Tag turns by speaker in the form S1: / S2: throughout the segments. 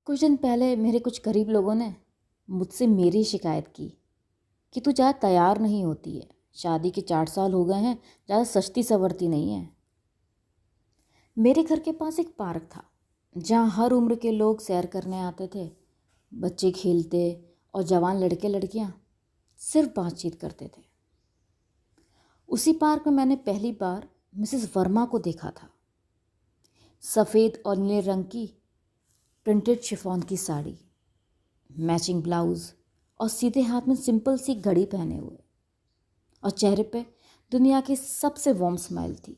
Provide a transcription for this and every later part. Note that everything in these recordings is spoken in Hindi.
S1: कुछ दिन पहले मेरे कुछ करीब लोगों ने मुझसे मेरी शिकायत की कि तू ज़्यादा तैयार नहीं होती है। शादी के 4 साल हो गए हैं, ज़्यादा सजती संवरती नहीं है। मेरे घर के पास एक पार्क था जहाँ हर उम्र के लोग सैर करने आते थे। बच्चे खेलते और जवान लड़के लड़कियाँ सिर्फ बातचीत करते थे। उसी पार्क में मैंने पहली बार मिसेस वर्मा को देखा था। सफ़ेद और नीले रंग की प्रिंटेड शिफॉन की साड़ी, मैचिंग ब्लाउज़ और सीधे हाथ में सिंपल सी घड़ी पहने हुए, और चेहरे पे दुनिया की सबसे वार्म स्माइल थी,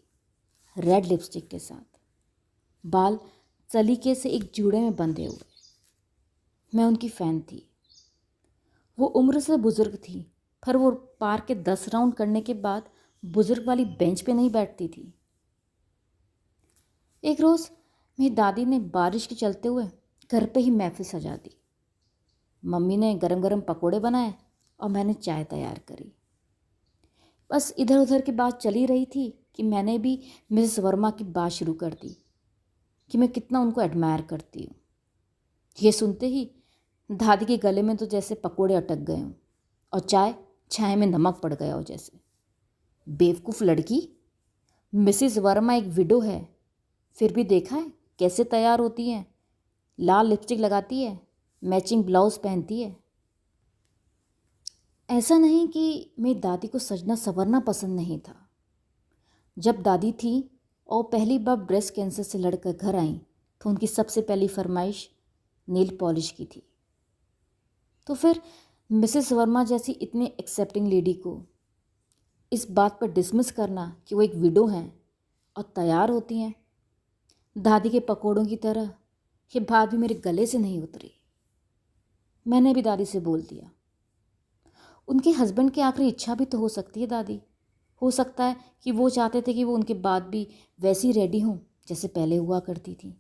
S1: रेड लिपस्टिक के साथ, बाल सलीके से एक जूड़े में बंधे हुए। मैं उनकी फ़ैन थी। वो उम्र से बुज़ुर्ग थी, पर वो पार्क के 10 राउंड करने के बाद बुज़ुर्ग वाली बेंच पे नहीं बैठती थी। एक रोज़ मेरी दादी ने बारिश के चलते हुए घर पे ही महफिल सजा दी। मम्मी ने गरम गरम पकोड़े बनाए और मैंने चाय तैयार करी। बस इधर उधर की बात चली रही थी कि मैंने भी मिसेस वर्मा की बात शुरू कर दी कि मैं कितना उनको एडमायर करती हूँ। ये सुनते ही दादी के गले में तो जैसे पकोड़े अटक गए हों और चाय में नमक पड़ गया हो जैसे। बेवकूफ़ लड़की, मिसेस वर्मा एक विडो है, फिर भी देखा है कैसे तैयार होती हैं। लाल लिपस्टिक लगाती है, मैचिंग ब्लाउज़ पहनती है। ऐसा नहीं कि मेरी दादी को सजना संवरना पसंद नहीं था। जब दादी थी और पहली बार ब्रेस्ट कैंसर से लड़कर घर आई तो उनकी सबसे पहली फरमाइश नेल पॉलिश की थी। तो फिर मिसेस वर्मा जैसी इतनी एक्सेप्टिंग लेडी को इस बात पर डिसमिस करना कि वो एक विडो हैं और तैयार होती हैं, दादी के पकोड़ों की तरह, ये बात भी मेरे गले से नहीं उतरी। मैंने भी दादी से बोल दिया, उनके हस्बैंड की आखिरी इच्छा भी तो हो सकती है दादी। हो सकता है कि वो चाहते थे कि वो उनके बाद भी वैसी रेडी हों जैसे पहले हुआ करती थी।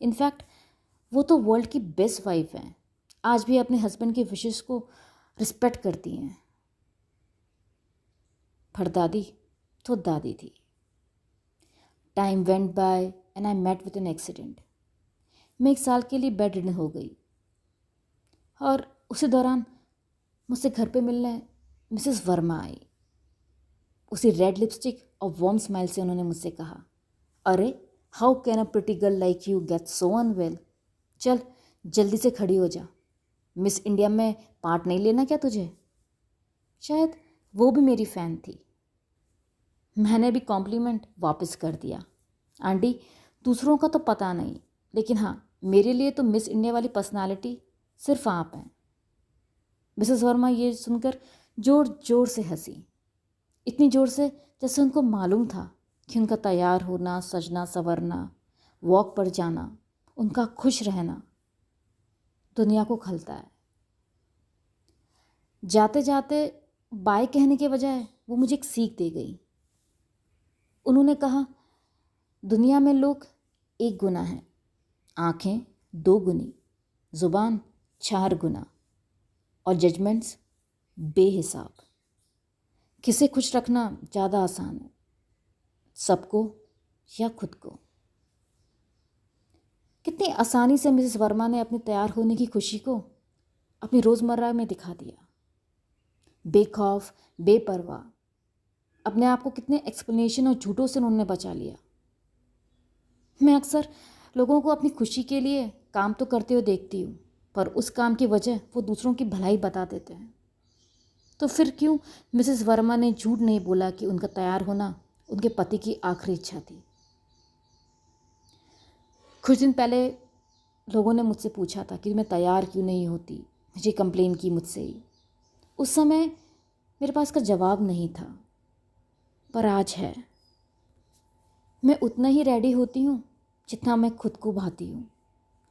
S1: इनफैक्ट वो तो वर्ल्ड की बेस्ट वाइफ हैं, आज भी अपने हस्बैंड के विशेस को रिस्पेक्ट करती हैं। पर दादी तो दादी थी। Time went by and I met with an accident. मैं 1 साल के लिए बेड रिडन हो गई और उसी दौरान मुझसे घर पे मिलने मिसेस वर्मा आई। उसी रेड लिपस्टिक और वार्म स्माइल से उन्होंने मुझसे कहा, अरे how can a pretty girl like you get so unwell. चल जल्दी से खड़ी हो जा, मिस इंडिया में पार्ट नहीं लेना क्या तुझे। शायद वो भी मेरी फ़ैन थी। मैंने भी कॉम्प्लीमेंट वापस कर दिया, आंटी दूसरों का तो पता नहीं, लेकिन हाँ मेरे लिए तो मिस इंडिया वाली पर्सनालिटी सिर्फ आप हैं। मिसेस वर्मा ये सुनकर ज़ोर ज़ोर से हंसी, इतनी ज़ोर से जैसे उनको मालूम था कि उनका तैयार होना, सजना संवरना, वॉक पर जाना, उनका खुश रहना दुनिया को खलता है। जाते जाते बाय कहने के बजाय वो मुझे एक सीख दे गई। उन्होंने कहा, दुनिया में लोग एक गुना हैं, आँखें 2 गुनी, ज़ुबान 4 गुना और जजमेंट्स बेहिसाब। किसे खुश रखना ज़्यादा आसान है, सबको या खुद को। कितनी आसानी से मिसेस वर्मा ने अपने तैयार होने की खुशी को अपनी रोज़मर्रा में दिखा दिया। बेखौफ, बेपरवाह, अपने आप को कितने एक्सप्लेनेशन और झूठों से उन्होंने बचा लिया। मैं अक्सर लोगों को अपनी खुशी के लिए काम तो करते हुए देखती हूँ, पर उस काम की वजह वो दूसरों की भलाई बता देते हैं। तो फिर क्यों मिसेस वर्मा ने झूठ नहीं बोला कि उनका तैयार होना उनके पति की आखिरी इच्छा थी। कुछ दिन पहले लोगों ने मुझसे पूछा था कि मैं तैयार क्यों नहीं होती, मुझे कंप्लेन की मुझसे ही। उस समय मेरे पास का जवाब नहीं था, पर आज है। मैं उतना ही रेडी होती हूँ जितना मैं खुद को भाती हूँ,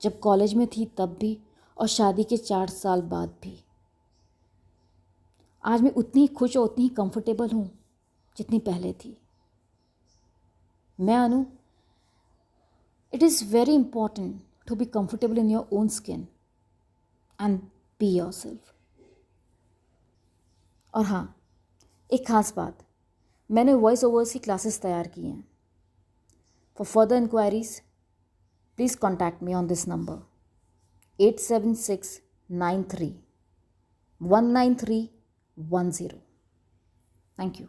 S1: जब कॉलेज में थी तब भी और शादी के 4 साल बाद भी। आज मैं उतनी ही खुश और उतनी ही कंफर्टेबल हूँ जितनी पहले थी। मैं Anu, it is very important to be comfortable in your own skin and be yourself. और हाँ, एक ख़ास बात, मैंने वॉइस ओवर्स की क्लासेस तैयार की हैं। For further inquiries please contact me on this number. 87693 19310. Thank you.